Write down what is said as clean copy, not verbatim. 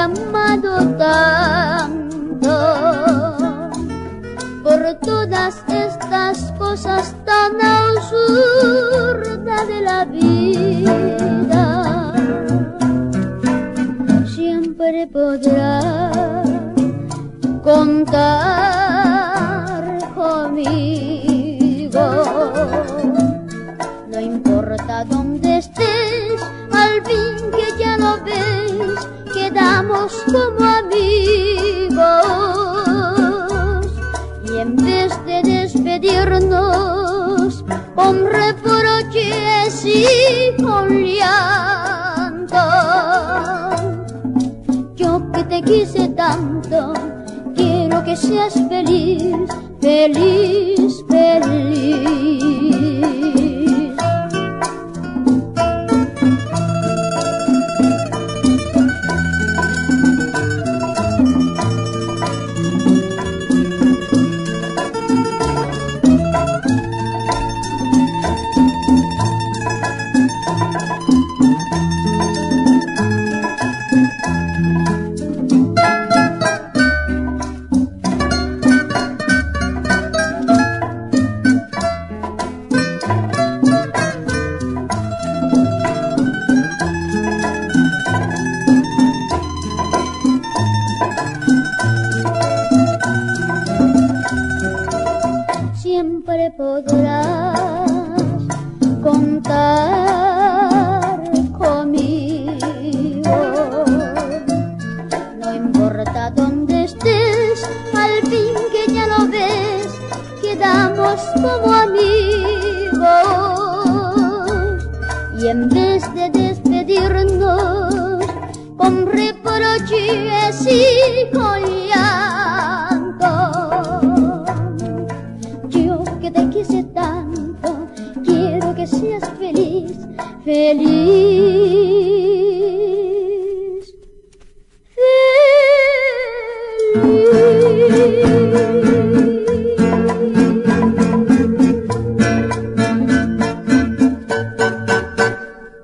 amado tanto, por todas estas cosas tan absurdas de la vida. Siempre podrás contar conmigo, no importa dónde estés, al fin que ya lo ves, quedamos como amigos. Y en vez de despedirnos con reproches y con llanto, yo que te quise tanto, quiero que seas feliz, feliz, feliz. Siempre podrás contar conmigo, no importa dónde estés, al fin que ya lo ves, quedamos como amigos. Y en vez de despedirnos con reproches y con llanto, que te quise tanto, quiero que seas feliz, feliz.